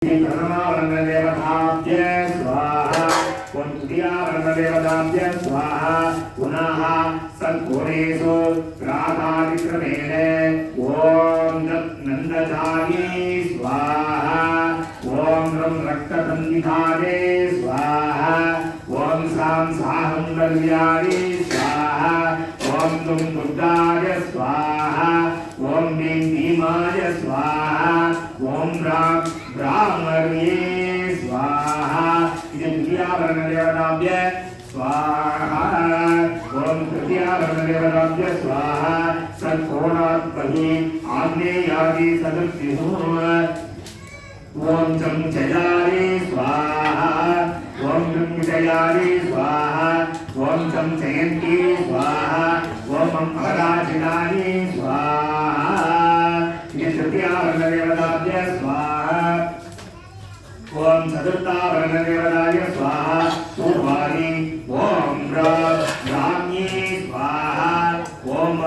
प्रणमावरणदेवताभ्य स्वाहा पुण्यावरणदेवताभ्य स्वाहा पुनः सद्गुणेषु राधादिक्रमेण ॐ नन्दधारी स्वाहा ॐ रक्ततन्विधारे स्वाहा ॐ सां साहंगल्यारि स्वाहा ॐ तुं दुर्गाय स्वाहा ॐ ह्रीं भीमाय स्वाहा ॐ ब्राह्मणे स्वाहा इति द्वितीयावरणदेवताभ्य स्वाहा ॐ तृतीयावरणदेवताभ्य स्वाहा सत्कोणात् बहिः आग्नेयादि सदृत्युः ॐ चं चयारि स्वाहा ॐ चं विजयारि स्वाहा ॐ चं चयन्ति स्वाहा ॐ अपराजितानि स्वाहा इति तृतीयावरणदेवताभ्य स्वाहा ॐ चतुर्थावरणदेवताय स्वाहा पूर्वाणि ॐ ब्राह्म्ये स्वाहा ॐ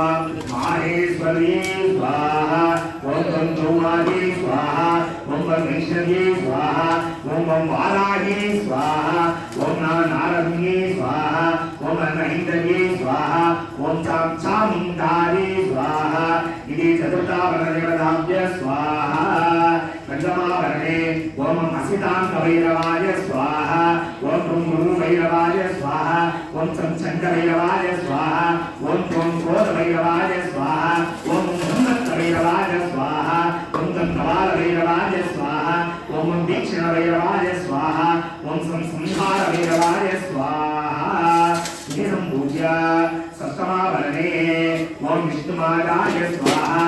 माहेश्वरी स्वाहा ॐ गौमारी स्वाहा ॐ वैष्णवी स्वाहा ॐ वाराही स्वाहा ॐ नारदीये स्वाहा ॐ नैन्द्रये स्वाहा ॐ चामुण्डारी स्वाहा इति चतुर्थावरणदेवताभ्य स्वाहा पंचमावरणे ॐ असितान्तभैरवाय स्वाहा ॐ गुरुभैरवाय स्वाहा ॐ चण्डभैरवाय स्वाहा ॐ क्रोधभैरवाय स्वाहा ॐ उन्नतभैरवाय स्वाहा ॐ कपालभैरवाय स्वाहा ॐ दीक्षणभैरवाय स्वाहा ॐ संहारभैरवाय स्वाहा इति सम्पूज्य सप्तमावरणे ॐ विष्णुमादाय स्वाहा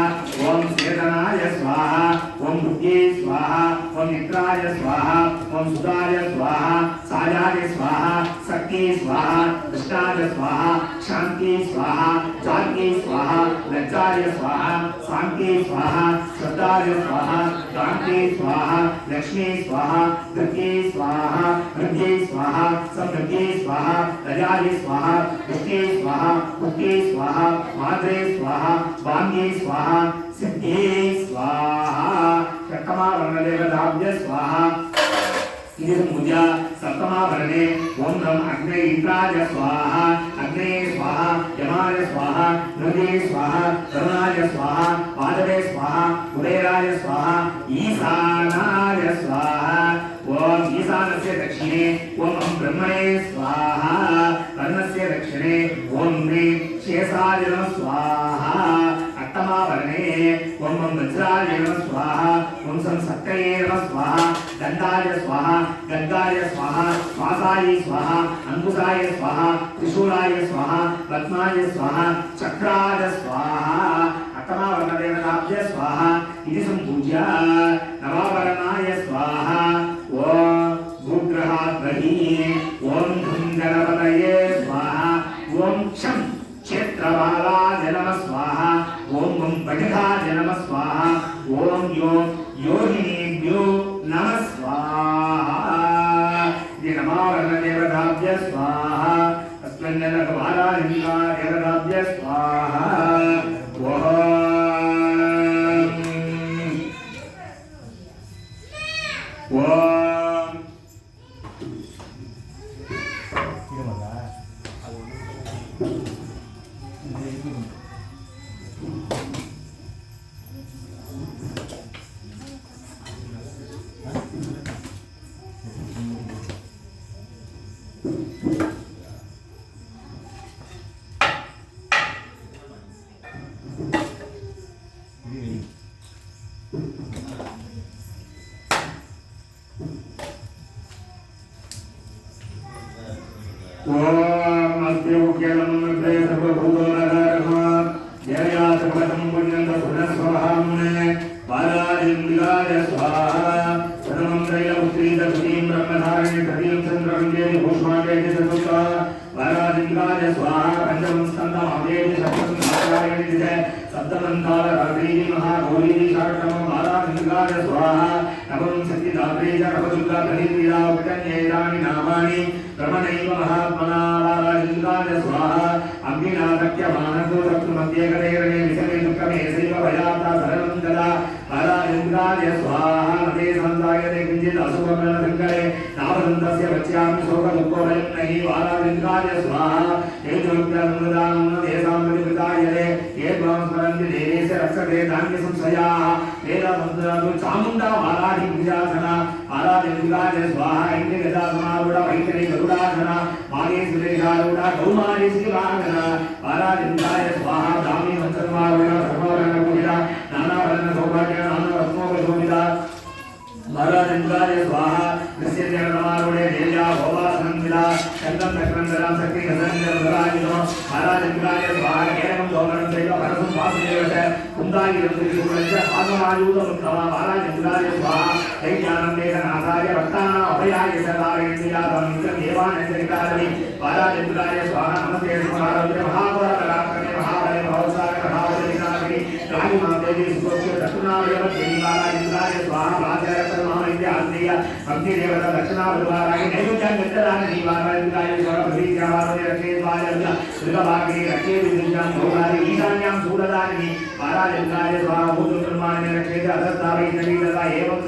ॐ चेतनाय स्वाहा ॐ बुद्धि स्वाहा ॐ मित्राय स्वाहा ॐ सुधाय स्वाहा सायाय स्वाहा शक्ति स्वाहा कृष्णाय स्वाहा शांति स्वाहा जाति स्वाहा लज्जाय स्वाहा शांति स्वाहा श्रद्धाय स्वाहा कांति स्वाहा लक्ष्मी स्वाहा धृति स्वाहा वृद्धि स्वाहा समृद्धि स्वाहा लजाय स्वाहा पुष्टि स्वाहा पुष्टि स्वाहा माद्रे स्वाहा भाग्ये स्वाहा सिद्धि स्वाहा षट्कमावरणदेवताभ्य स्वाहा इति सम्पूज्य सप्तमावरणे ॐ अग्ने इन्द्राय स्वाहा अग्ने स्वाहा यमाय स्वाहा नृदे स्वाहा तरुणाय स्वाहा पादवे स्वाहा कुबेराय स्वाहा ईशानाय स्वाहा ॐ ईशानस्य दक्षिणे ॐ ब्रह्मणे स्वाहा कर्णस्य दक्षिणे ॐ शेषाय स्वाहा अष्टमावरणे ॐ वज्राय स्वाहा ॐ सत्कये स्वाहा दण्डाय स्वाहा गद्गाय स्वाहा श्वासाय स्वाहा अंकुशाय स्वाहा त्रिशूलाय स्वाहा पद्माय स्वाहा चक्राय स्वाहा अष्टमावरणदेवताभ्य स्वाहा इति सम्पूज्य नवावरणाय स्वाहा ॐ भूग्रहात् बहिः ॐ धं गणपतये स्वाहा ॐ क्षं क्षेत्रबालाय नमः स्वाहा ॐ पटिकाय नमः स्वाहा ॐ योगिनीभ्यो नमः स्वाहा इति नवावरणदेवताभ्य स्वाहा अस्मन्ननकबालालिङ्गादेवताभ्य स्वाहा ब्रह्मणैव महात्मना वारालिङ्गाय स्वाहा अग्निनादक्य मानसो रक्तमध्ये गणेरणे विषमे दुःखमे सैव भयाता सरलं ददा वारालिङ्ग इंद्राय स्वाहा नदे संजायते किंचित् अशुभमेन संकरे नावदन्तस्य वच्यामि शोकदुःखोभयं नहि बालाविन्द्राय स्वाहा तेजोग्रमृदानं तेषां प्रतिकृतायते ये त्वां स्मरन्ति देवेश रक्षते धान्यसंशयाः वेदासंसदतु चामुण्डा बालाढि विजासना बालाविन्द्राय स्वाहा इति गदासमारूढ वैखरी गरुडासना मागे सुरेशारूढ गौमारी श्रीवाहना बालाविन्द्राय स्वाहा दामी वंशमारूढ सर्ववर्णपूजिता नानावर्ण सौभाग्य नानारत्नोपशोभिता महाराजेन्द्राय स्वाहा निश्चितमारूढे देव्या भोवासनमिदा चन्दन चक्रन्दरां शक्ति गजन्दराजिनो महाराजेन्द्राय स्वाहा केवलं दोमनं दैव परसं वासुदेवच कुन्दायि रत्नसूरञ्च आत्मवायुतमुत्तम महाराजेन्द्राय स्वाहा दैत्यानन्देशनाथाय भक्तानां अभयाय सदारयन्त्यातं देवानन्दरिकादि महाराजेन्द्राय स्वाहा नमस्ते समारोह्य महापुरातरात्रे महाबले भवसागर महाबलिनागिनि कालिमादेवी सुप्रोक्ष चतुर्नावयवती महाराजेन्द्राय स्वाहा राजरत्न महाविद्यालय भक्ति देवता दक्षिणावताराय नैवेद्यं गच्छदानि महाराजेन्द्राय स्वाहा प्रतीक्षावादे रक्षे द्वारस्य दुर्गभागे रक्षे विद्यां भोगारि ईशान्यां सूरदानि महाराजेन्द्राय स्वाहा भूतब्रह्माण्य रक्षे अधस्तावै नवीनता एवं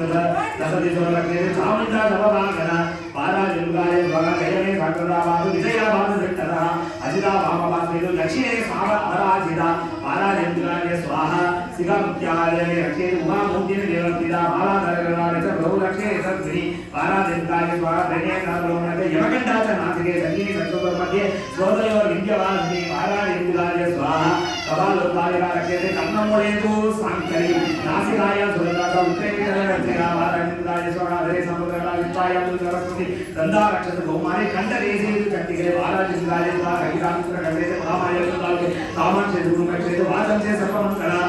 दशदिशो रक्षे चामुण्डा नवभागना महाराजेन्द्राय स्वाहा जयने साकरावादु विजयावादु दृष्टतः अजिता वामवासेतु दक्षिणे साव अराजिता महाराजेन्द्राय स्वाहा शिखामुख्यालये रक्षे उमामूर्तिं देवपिता महाराजगणाय च बहुरक्षे सद्गुरि महाराजेन्द्राय स्वाहा दैन्यकालोमते यमकण्ठा च नासिके संगीनि संस्कृतमध्ये स्वोदयो विद्यवासिनि महाराजेन्द्राय स्वाहा कपालोत्ताय रक्षेते कर्णमूलेषु साङ्करि नासिकाय सुरदास उत्तरेण रक्षेता महाराजेन्द्राय स्वाहा हरे समुद्रकला विद्यायां सरस्वती दन्ता रक्षते गौमारे कण्ठदेशे चट्टिके महाराजेन्द्राय स्वाहा कवितामुद्र कण्ठेते महामायकाले कामाक्षे दुर्गक्षेते वादंसे सर्वमङ्गला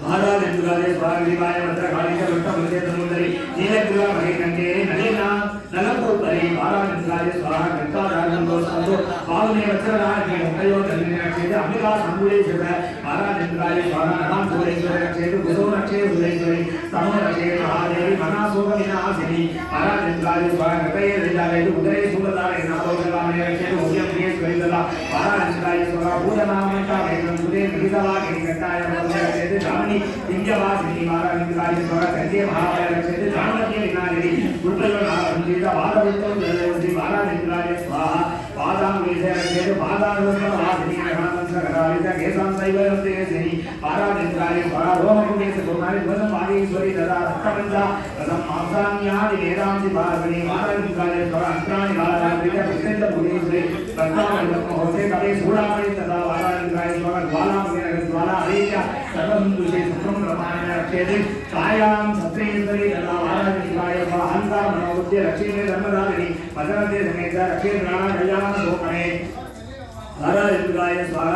महाराजेन्द्राय स्वाहा विवाय भद्रकाली च वृत्तमुद्रे समुद्रे नीलग्रीवा भगेकण्ठे नलिना नलकोपरि महाराजेन्द्राय स्वाहा गङ्गाधारणं दोषन्तु पावने वज्रराजे मुखयो दलिने रक्षेते अम्बिका सम्बुलेश्वर महाराजेन्द्राय स्वाहा नगां सुरेश्वर रक्षेते कुसो रक्षे सुरेश्वरी स्तनो रक्षेते महादेवी मनाशोक विनाशिनी महाराजेन्द्राय स्वाहा हृदये हृदये उदरे सुगतारे नालोकलामे रक्षेते उद्यम प्रियेश्वरी दला महाराजेन्द्राय स्वाहा भूतनामका वेदं सुरे मृगवा गिरिकट्टाय रक्षेते जामनी दिव्यवासिनी महाराजेन्द्राय स्वाहा संजय महाबल रक्षेते जानकी विनाशिनी गुरुप्रयोगनाथं वादवित्तं जलवती महाराजेन्द्राय स्वाहा पादांगुलीसे रक्षेते पादांगुलीवासिनी रघुनाथं सकरालित केशां शैवयन्तेसिनी महाराजेन्द्राय स्वाहा रोमकुण्डेश कुमारी ध्वजं वागीश्वरी ददा रक्तपञ्चा रसं मांसान्यादि वेदांसि भासिनी महाराजेन्द्राय स्वाहा अस्त्राणि बालाकृत्य कृष्णेन्द्रभुवनेश्वरी रत्नामणिरत्नहोते कवे सूडामणि तदा महाराजेन्द्राय स्वाहा ज्वालामणि ज्वाला हरेत्य सर्वसुन्दुषे सुखं ब्रह्माण्ड रक्षेते छायां छत्रेश्वरी तदा महाराजेन्द्राय स्वाहा अहंकार मनोबुद्धि रक्षेते धर्मधारिणी वचनते समेत रक्षेते प्राणा कल्याण सोपणे महाराजेन्द्राय स्वाहा।